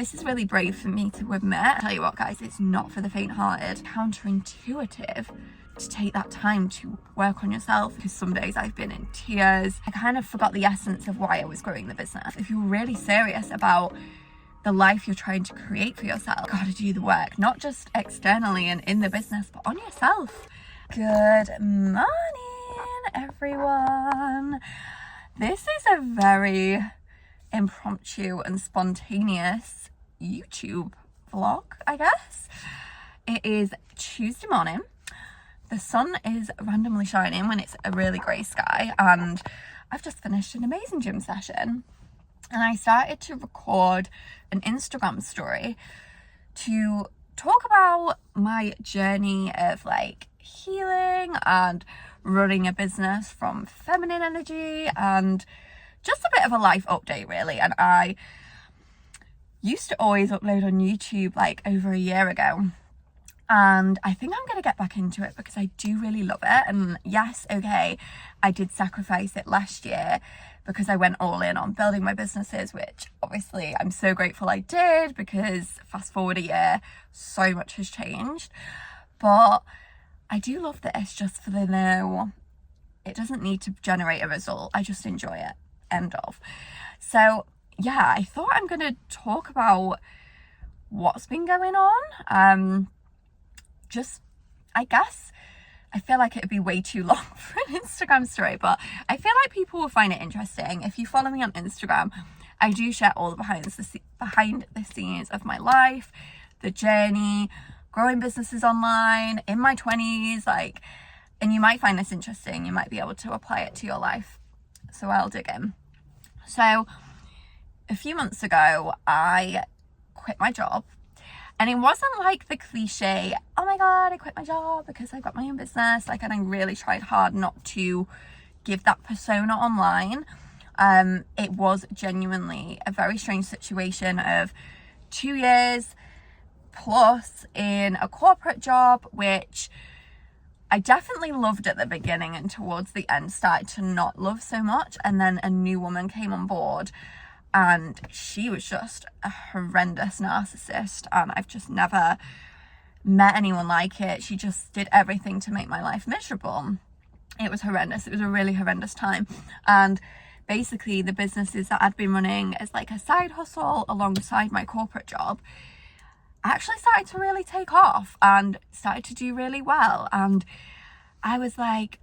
This is really brave for me to admit. I tell you what, guys, it's not for the faint-hearted. Counterintuitive to take that time to work on yourself, because some days I've been in tears. I kind of forgot the essence of why I was growing the business. If you're really serious about the life you're trying to create for yourself, you gotta do the work, not just externally and in the business, but on yourself. Good morning, everyone. This is a very impromptu and spontaneous YouTube vlog, I guess. It is Tuesday morning. The sun is randomly shining when it's a really grey sky, and I've just finished an amazing gym session. And I started to record an Instagram story to talk about my journey of like healing and running a business from feminine energy, and just a bit of a life update really. And I used to always upload on YouTube like over a year ago, and I think I'm going to get back into it because I do really love it. And yes, okay, I did sacrifice it last year because I went all in on building my businesses, which obviously I'm so grateful I did, because fast forward a year, so much has changed. But I do love this just for the no, it doesn't need to generate a result. I just enjoy it. End of. So yeah, I thought I'm going to talk about what's been going on. Just, I guess, I feel like it would be way too long for an Instagram story, but I feel like people will find it interesting. If you follow me on Instagram, I do share all the behind the scenes of my life, the journey, growing businesses online, in my 20s, like, and you might find this interesting. You might be able to apply it to your life. So I'll dig in. So a few months ago, I quit my job. And it wasn't like the cliche, oh my God, I quit my job because I've got my own business. Like, and I really tried hard not to give that persona online. It was genuinely a very strange situation of 2 years plus in a corporate job, which I definitely loved at the beginning, and towards the end started to not love so much. And then a new woman came on board, and she was just a horrendous narcissist, and I've just never met anyone like it. She just did everything to make my life miserable. It was horrendous. It was a really horrendous time. And basically the businesses that I'd been running as like a side hustle alongside my corporate job actually started to really take off and started to do really well. And I was like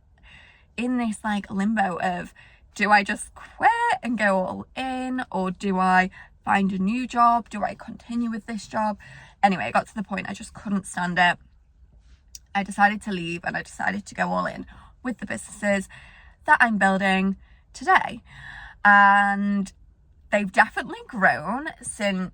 in this like limbo of, do I just quit and go all in, or do I find a new job? Do I continue with this job? Anyway, it got to the point I just couldn't stand it. I decided to leave, and I decided to go all in with the businesses that I'm building today. And they've definitely grown since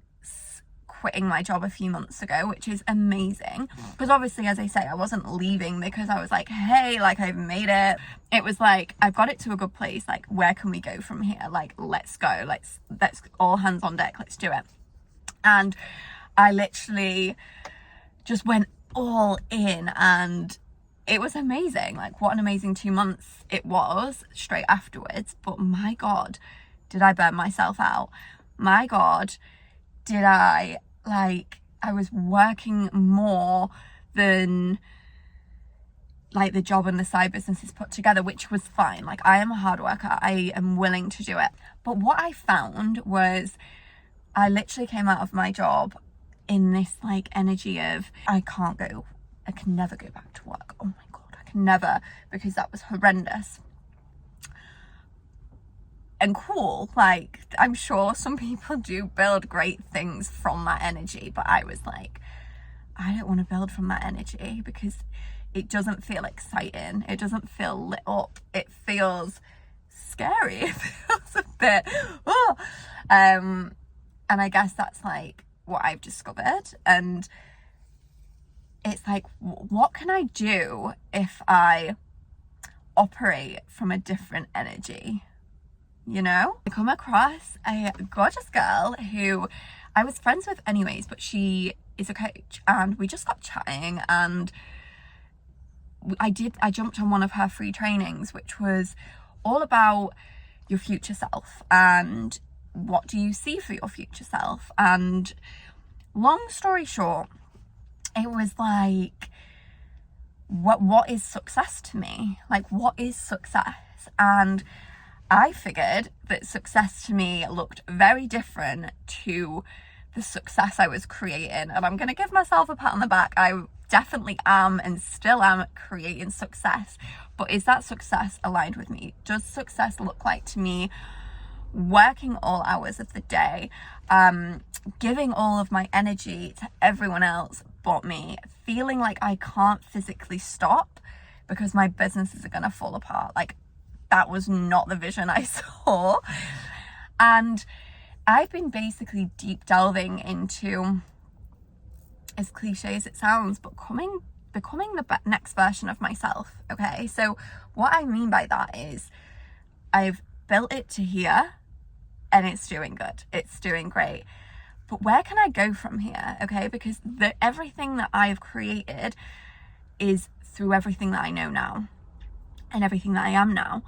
quitting my job a few months ago, which is amazing, because obviously, as I say, I wasn't leaving because I was like, hey, like, I've made it. It was like, I've got it to a good place, like, where can we go from here? Like, let's go, let's all hands on deck, let's do it. And I literally just went all in, and it was amazing. Like, what an amazing 2 months it was straight afterwards. But my God, did I burn myself out? My God, did I was working more than like the job and the side businesses put together, which was fine. Like, I am a hard worker, I am willing to do it. But what I found was I literally came out of my job in this like energy of, I can never go back to work. Oh my God, I can never, because that was horrendous. And cool, like, I'm sure some people do build great things from that energy, but I was like, I don't want to build from that energy because it doesn't feel exciting. It doesn't feel lit up. It feels scary. It feels a bit, oh. And I guess that's like what I've discovered. And it's like, what can I do if I operate from a different energy? You know, I come across a gorgeous girl who I was friends with anyways, but she is a coach, and we just got chatting, and I jumped on one of her free trainings, which was all about your future self and what do you see for your future self? And long story short, it was like, what is success to me? Like, what is success? And I figured that success to me looked very different to the success I was creating. And I'm going to give myself a pat on the back. I definitely am and still am creating success. But is that success aligned with me? Does success look like to me working all hours of the day, giving all of my energy to everyone else but me, feeling like I can't physically stop because my businesses are going to fall apart? Like, that was not the vision I saw. And I've been basically deep delving into, as cliche as it sounds, but becoming the next version of myself. Okay, so what I mean by that is I've built it to here and it's doing good, it's doing great, but where can I go from here? Okay, because everything that I've created is through everything that I know now and everything that I am now.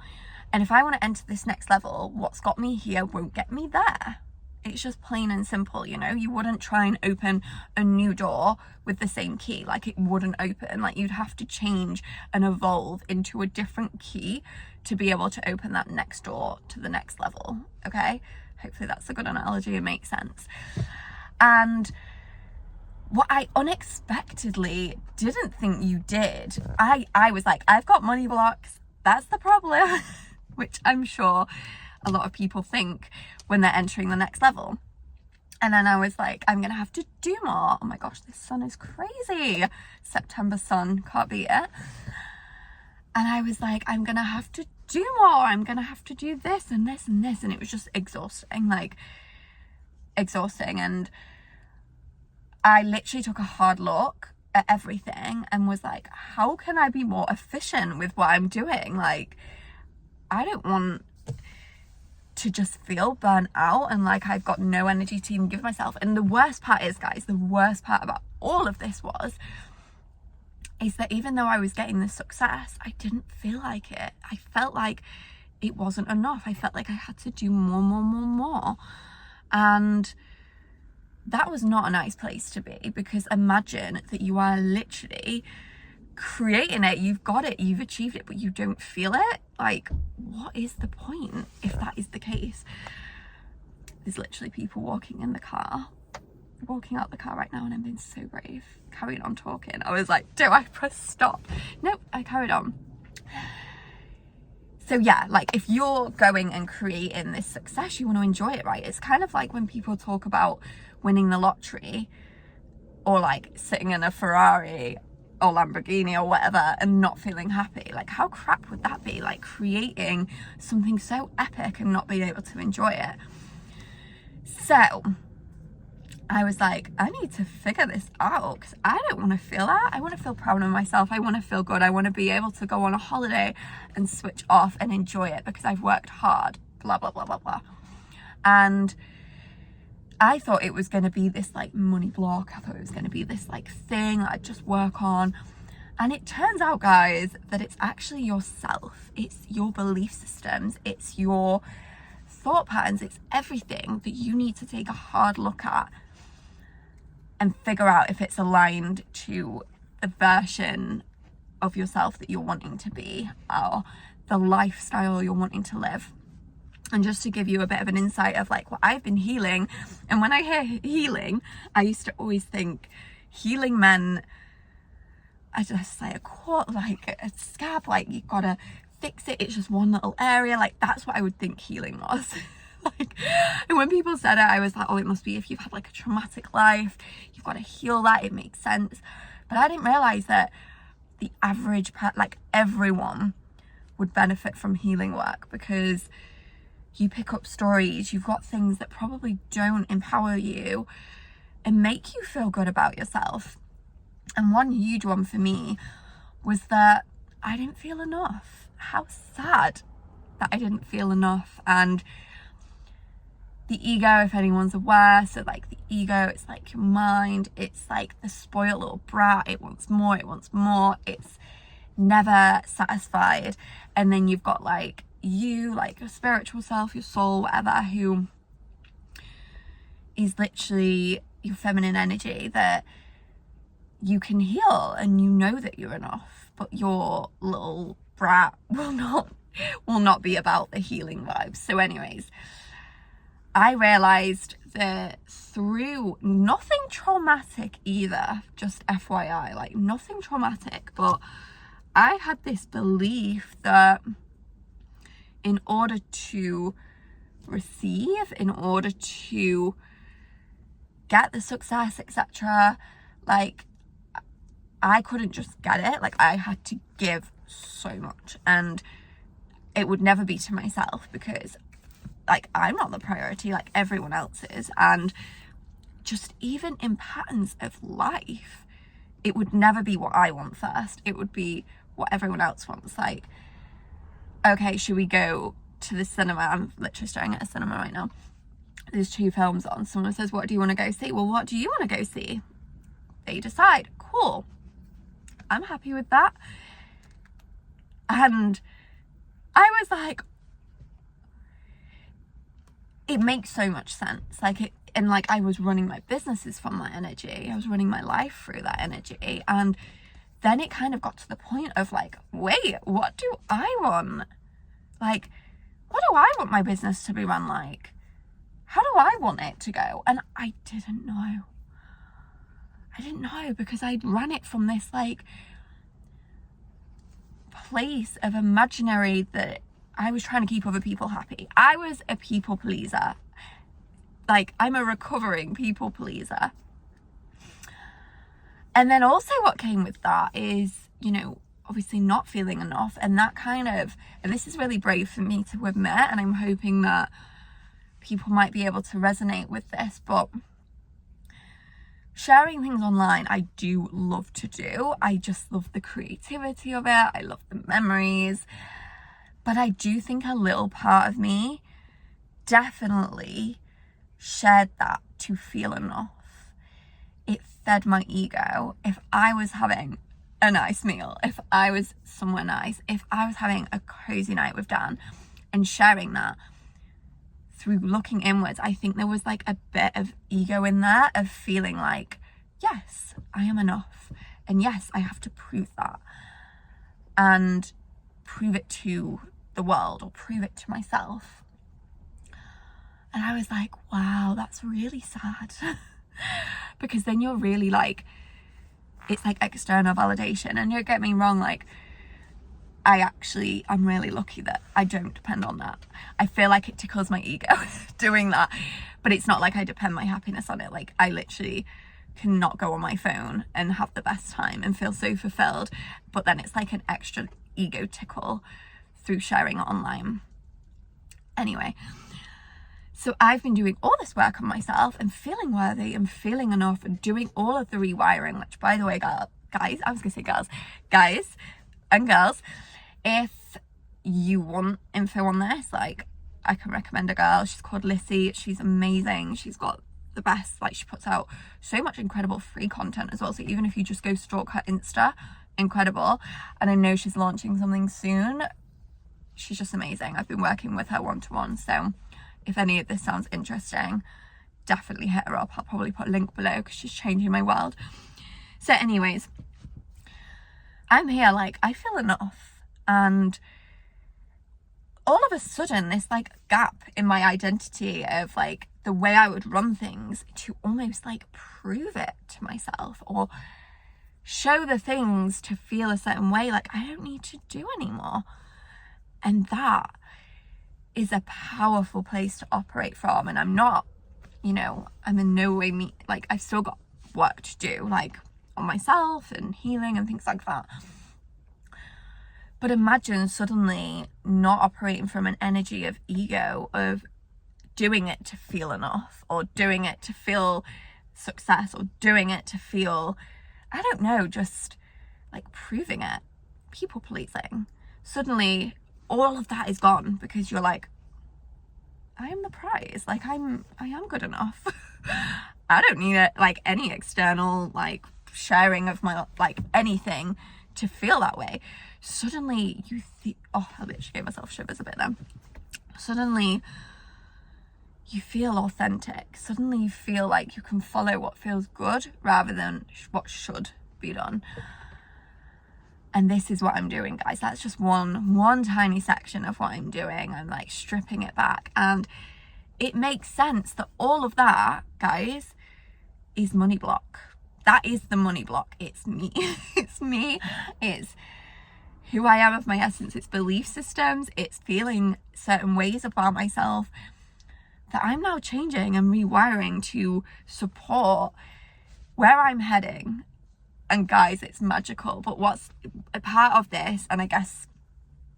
And if I want to enter this next level, what's got me here won't get me there. It's just plain and simple, you know? You wouldn't try and open a new door with the same key. Like, it wouldn't open. Like, you'd have to change and evolve into a different key to be able to open that next door to the next level, okay? Hopefully that's a good analogy and makes sense. And what I unexpectedly didn't think you did, I was like, I've got money blocks, that's the problem, which I'm sure a lot of people think when they're entering the next level. And then I was like, I'm gonna have to do more. Oh my gosh, this sun is crazy. September sun, can't beat it. And I was like, I'm gonna have to do more. I'm gonna have to do this and this and this. And it was just exhausting, like exhausting. And I literally took a hard look at everything and was like, how can I be more efficient with what I'm doing? Like, I don't want to just feel burnt out and like I've got no energy to even give myself. And the worst part is, guys, the worst part about all of this is that even though I was getting this success, I didn't feel like it. I felt like it wasn't enough. I felt like I had to do more. And that was not a nice place to be, because imagine that you are literally creating it, you've got it, you've achieved it, but you don't feel it. Like, what is the point if that is the case? There's literally people walking out the car right now, and I'm being so brave, carrying on talking. I was like, do I press stop? Nope, I carried on. So yeah, like, if you're going and creating this success, you want to enjoy it, right? It's kind of like when people talk about winning the lottery, or like sitting in a Ferrari or Lamborghini or whatever and not feeling happy. Like, how crap would that be? Like, creating something so epic and not being able to enjoy it. So I was like, I need to figure this out, because I don't want to feel that. I want to feel proud of myself. I want to feel good. I want to be able to go on a holiday and switch off and enjoy it because I've worked hard, blah, blah, blah, blah, blah. And I thought it was going to be this like money block. I thought it was going to be this like thing that I'd just work on. And it turns out, guys, that it's actually yourself. It's your belief systems. It's your thought patterns. It's everything that you need to take a hard look at and figure out if it's aligned to the version of yourself that you're wanting to be, or the lifestyle you're wanting to live. And just to give you a bit of an insight of like what I've been healing, and when I hear healing, I used to always think healing meant, I just say a quote, like a scab, like you gotta fix it, it's just one little area. Like, that's what I would think healing was. Like, and when people said it, I was like, oh, it must be if you've had like a traumatic life, you've got to heal that, it makes sense. But I didn't realize that the average like everyone would benefit from healing work, because you pick up stories, you've got things that probably don't empower you and make you feel good about yourself. And one huge one for me was that I didn't feel enough. How sad that I didn't feel enough. And the ego, if anyone's aware, so like the ego, it's like your mind, it's like the spoiled little brat. It wants more, it's never satisfied. And then you've got like you, like your spiritual self, your soul, whatever, who is literally your feminine energy, that you can heal and you know that you're enough, but your little brat will not be about the healing vibes. So anyways, I realized that through nothing traumatic either, just FYI, like nothing traumatic, but I had this belief that in order to receive, in order to get the success, etc., like I couldn't just get it. Like I had to give so much, and it would never be to myself, because like I'm not the priority, like everyone else is. And just even in patterns of life, it would never be what I want first. It would be what everyone else wants. Like, okay, should we go to the cinema? I'm literally staring at a cinema right now. There's 2 films on. Someone says, what do you want to go see? Well, what do you want to go see? They decide. Cool. I'm happy with that. And I was like, it makes so much sense. Like and like I was running my businesses from that energy. I was running my life through that energy. And then it kind of got to the point of like, wait, what do I want? Like, what do I want my business to be run like? How do I want it to go? And I didn't know. I didn't know, because I'd ran it from this like place of imaginary that I was trying to keep other people happy. I was a people pleaser. Like, I'm a recovering people pleaser. And then also what came with that is, you know, obviously not feeling enough. And that kind of, and this is really brave for me to admit, and I'm hoping that people might be able to resonate with this, but sharing things online, I do love to do. I just love the creativity of it. I love the memories. But I do think a little part of me definitely shared that to feel enough. It fed my ego. If I was having a nice meal, if I was somewhere nice, if I was having a cozy night with Dan and sharing that through looking inwards, I think there was like a bit of ego in there of feeling like, yes, I am enough. And yes, I have to prove that and prove it to the world or prove it to myself. And I was like, wow, that's really sad. Because then you're really like, it's like external validation. And don't get me wrong, like I'm really lucky that I don't depend on that. I feel like it tickles my ego doing that, but it's not like I depend my happiness on it. Like I literally cannot go on my phone and have the best time and feel so fulfilled, but then it's like an extra ego tickle through sharing it online. Anyway, so I've been doing all this work on myself and feeling worthy and feeling enough and doing all of the rewiring, which, by the way, guys, I was gonna say girls, guys and girls, if you want info on this, like I can recommend a girl. She's called Lissy. She's amazing. She's got the best, like she puts out so much incredible free content as well. So even if you just go stalk her Insta, incredible. And I know she's launching something soon. She's just amazing. I've been working with her one-to-one. So if any of this sounds interesting, definitely hit her up. I'll probably put a link below because she's changing my world. So anyways, I'm here, like I feel enough. And all of a sudden this like gap in my identity of like the way I would run things to almost like prove it to myself or show the things to feel a certain way, like I don't need to do anymore. And that is a powerful place to operate from. And I'm not, you know, I'm in no way like I've still got work to do, like on myself and healing and things like that. But imagine suddenly not operating from an energy of ego, of doing it to feel enough or doing it to feel success or doing it to feel, I don't know, just like proving it, people pleasing. Suddenly all of that is gone because you're like, I am the prize. Like I am good enough. I don't need it, like any external like sharing of my like anything to feel that way. Suddenly you think, oh, I literally gave myself shivers a bit then. Suddenly you feel authentic. Suddenly you feel like you can follow what feels good rather than what should be done. And this is what I'm doing, guys. That's just one tiny section of what I'm doing. I'm like stripping it back, and it makes sense that all of that, guys, is money block. That is the money block. It's me. It's me. It's who I am of my essence. It's belief systems. It's feeling certain ways about myself that I'm now changing and rewiring to support where I'm heading. And guys, it's magical. But what's a part of this, and I guess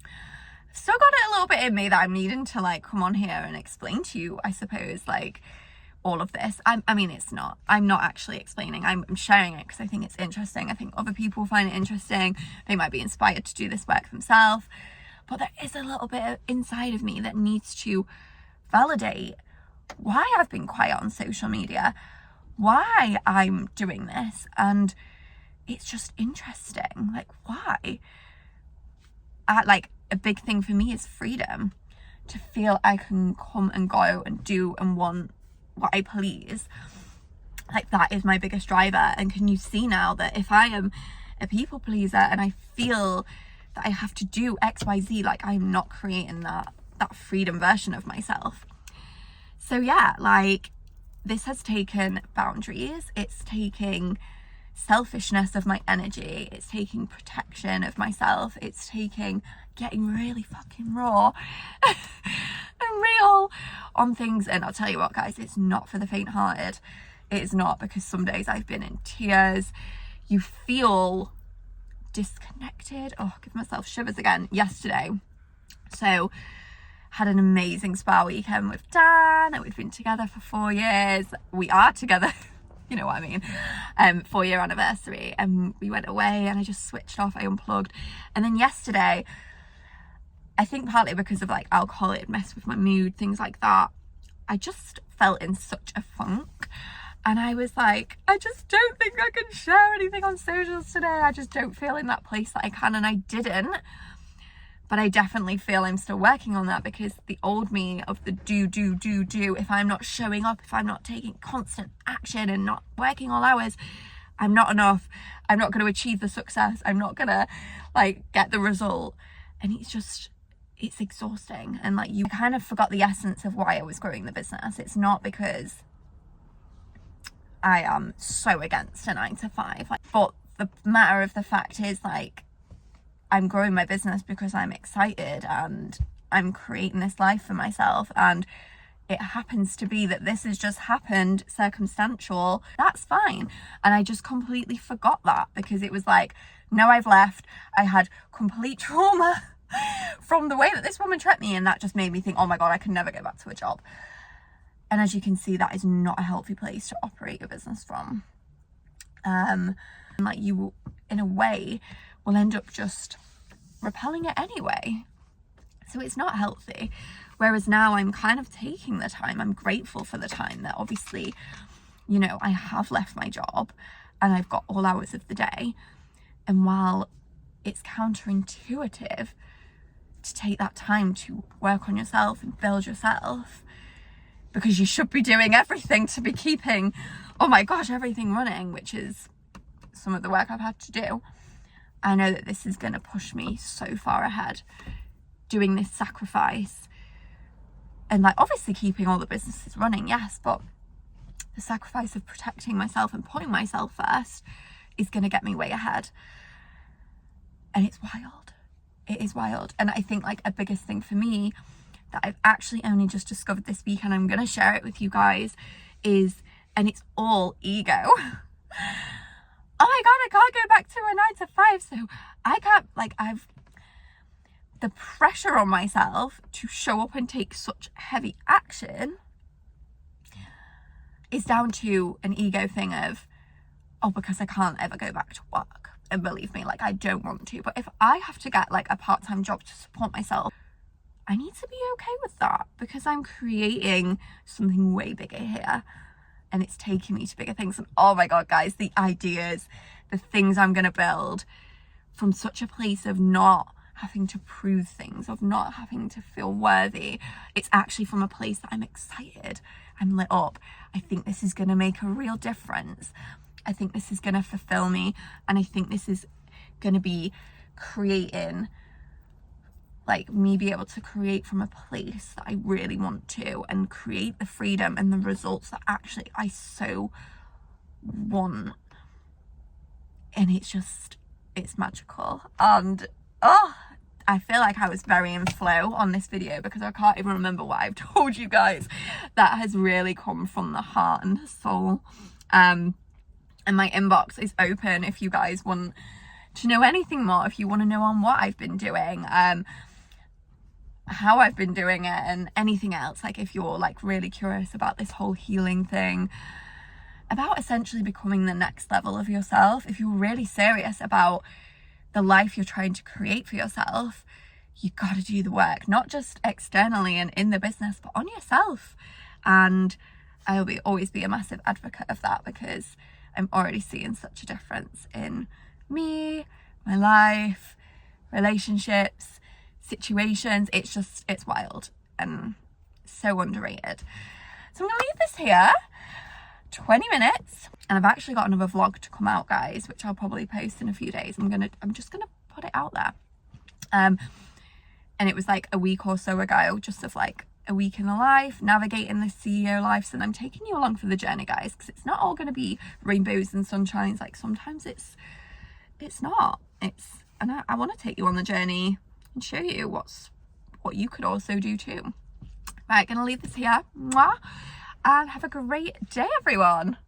I've still got it a little bit in me that I'm needing to like come on here and explain to you, I suppose, like all of this. I mean, it's not, I'm not actually explaining, I'm sharing it because I think it's interesting. I think other people find it interesting. They might be inspired to do this work themselves. But there is a little bit inside of me that needs to validate why I've been quiet on social media, why I'm doing this. And it's just interesting, like why? Like a big thing for me is freedom, to feel I can come and go and do and want what I please. Like that is my biggest driver. And can you see now that if I am a people pleaser and I feel that I have to do XYZ, like I'm not creating that freedom version of myself. So yeah, like this has taken boundaries. It's taking selfishness of my energy. It's taking protection of myself. It's taking getting really fucking raw and real on things. And I'll tell you what, guys, it's not for the faint-hearted. It is not, because some days I've been in tears. You feel disconnected. Oh, give myself shivers again. Yesterday, so had an amazing spa weekend with Dan, and we've been together for 4 years. We are together, you know what I mean, 4-year anniversary, and we went away and I just switched off. I unplugged. And then yesterday, I think partly because of like alcohol, it messed with my mood, things like that, I just felt in such a funk. And I was like, I just don't think I can share anything on socials today. I just don't feel in that place that I can. And I didn't. But I definitely feel I'm still working on that, because the old me of the do, if I'm not showing up, if I'm not taking constant action and not working all hours, I'm not enough. I'm not going to achieve the success. I'm not going to like get the result. And it's exhausting. And like, you kind of forgot the essence of why I was growing the business. It's not because I am so against a 9-to-5. Like, but the matter of the fact is, like, I'm growing my business because I'm excited and I'm creating this life for myself. And it happens to be that this has just happened, circumstantial. That's fine. And I just completely forgot that, because it was like, no, I've left. I had complete trauma from the way that this woman treated me. And that just made me think, oh my God, I can never go back to a job. And as you can see, that is not a healthy place to operate your business from. Like, you, in a way, will end up just repelling it anyway. So it's not healthy. Whereas now I'm kind of taking the time. I'm grateful for the time that obviously, you know, I have left my job and I've got all hours of the day. And while it's counterintuitive to take that time to work on yourself and build yourself, because you should be doing everything to be keeping, oh my gosh, everything running, which is some of the work I've had to do. I know that this is going to push me so far ahead, doing this sacrifice and like obviously keeping all the businesses running, yes, but the sacrifice of protecting myself and putting myself first is going to get me way ahead. And it's wild. It is wild. And I think like a biggest thing for me that I've actually only just discovered this week, and I'm going to share it with you guys, is, and it's all ego. Oh my God, I can't go back to a 9-to-5. So I can't, like, the pressure on myself to show up and take such heavy action is down to an ego thing of, oh, because I can't ever go back to work. And believe me, like, I don't want to. But if I have to get like a part-time job to support myself, I need to be okay with that, because I'm creating something way bigger here. And it's taking me to bigger things. And oh my God, guys, the ideas, the things I'm going to build from such a place of not having to prove things, of not having to feel worthy. It's actually from a place that I'm excited, I'm lit up. I think this is going to make a real difference. I think this is going to fulfill me, and I think this is going to be creating, like, me be able to create from a place that I really want to, and create the freedom and the results that actually I so want. And it's magical. And I feel like I was very in flow on this video, because I can't even remember what I've told you guys that has really come from the heart and the soul. And my inbox is open if you guys want to know anything more, if you want to know on what I've been doing, how I've been doing it, and anything else. Like, if you're like really curious about this whole healing thing, about essentially becoming the next level of yourself, if you're really serious about the life you're trying to create for yourself, you got to do the work, not just externally and in the business, but on yourself. And I'll always be a massive advocate of that, because I'm already seeing such a difference in me, my life, relationships, situations. It's wild and so underrated. So I'm gonna leave this here. 20 minutes, and I've actually got another vlog to come out, guys, which I'll probably post in a few days. I'm just gonna put it out there. And it was like a week or so ago, just of like a week in the life, navigating the CEO life. And I'm taking you along for the journey, guys, because it's not all gonna be rainbows and sunshines. Like, sometimes it's not. And I want to take you on the journey and show you what you could also do too. Right, gonna leave this here. Mwah. And have a great day, everyone.